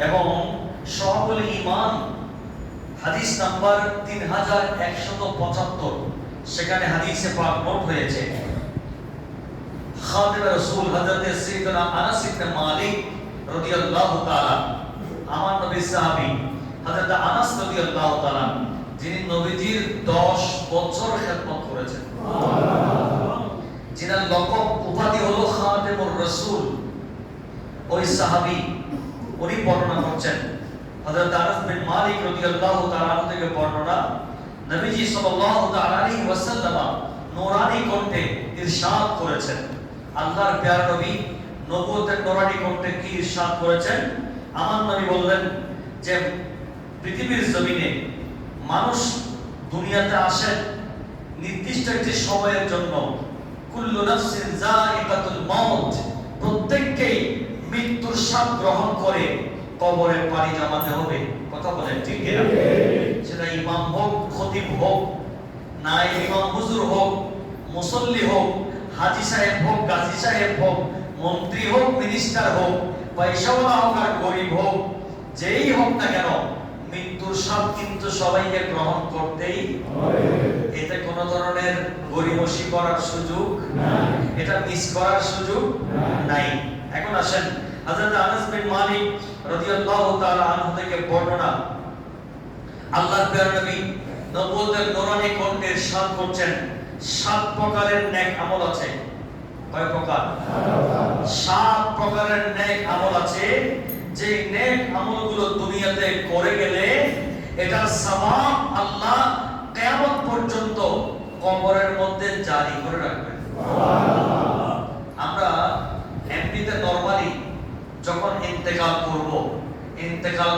এবং সহবুল ঈমান হাদিস নাম্বার 3175, সেখানে হাদিসে পাক নোট হয়েছে খাদিম রাসূল হযরত সাইয়েদনা আনাস ইবনে মালিক রাদিয়াল্লাহু তাআলা, আমার নবী সাহাবী হযরত আনাস রাদিয়াল্লাহু তাআলা, যিনি নবীজির 10 বছর খেদমত করেছেন, যিনার লকব উপাধি হলো খাদিমুর রাসূল, ওই সাহাবী উনি বর্ণনা করছেন হযরত আনাস বিন মালিক রাদিয়াল্লাহু তাআলা থেকে বর্ণনা, নবীজি সাল্লাল্লাহু তাআলা আলাইহি ওয়াসাল্লাম নূরানী কণ্ঠে ইরশাদ করেছেন। আল্লাহর প্যারা নবী নবুয়তের নূরানী কণ্ঠে কি ইরশাদ করেছেন? আমার নবী বললেন যে পৃথিবীর জমিনে মানুষ দুনিয়াতে আসেন নির্দিষ্ট একটি সময়ের জন্য। কুল্লু নাফসিন যায়িকাতুল মাউত, প্রত্যেককেই মৃত্যুর স্বাদ গ্রহণ করে কবরের পানি জমাতে হবে। কথা বলেন ঠিক কিনা? সেটা ইমাম হোক, খতিব হোক, নায়েব ইমাম হুজুর হোক, মুসল্লি হোক, হাজী সাহেব হোক, গাজী সাহেব হোক, মন্ত্রী হোক, মিনিস্টার হোক, পয়সাওয়ালা হোক আর গরিব হোক, যেই হোক না কেন মৃত্যুর স্বাদ কিন্তু সবাইকে গ্রহণ করতেই হবে। এতে কোনো ধরনের গরিমসি করার সুযোগ নাই, এটা মিস করার সুযোগ নাই। এখন আসেন হযরত আনাস বিন মালিক রাদিয়াল্লাহু তাআলা আনহু থেকে বর্ণনা, আল্লাহর প্রিয় নবী নবুয়তের নূরানী কণ্ঠে ইরশাদ করছেন 7 প্রকারের নেক আমল আছে। কয় প্রকার? 7 প্রকারের নেক আমল আছে, যে নেক আমলগুলো দুনিয়াতে করে গেলে এটার সওয়াব আল্লাহ কিয়ামত পর্যন্ত কবরের মধ্যে জারি করে রাখবেন। আমরা এমনিতে নরমালি যখন ইন্তেকাল করব, ইন্তেকাল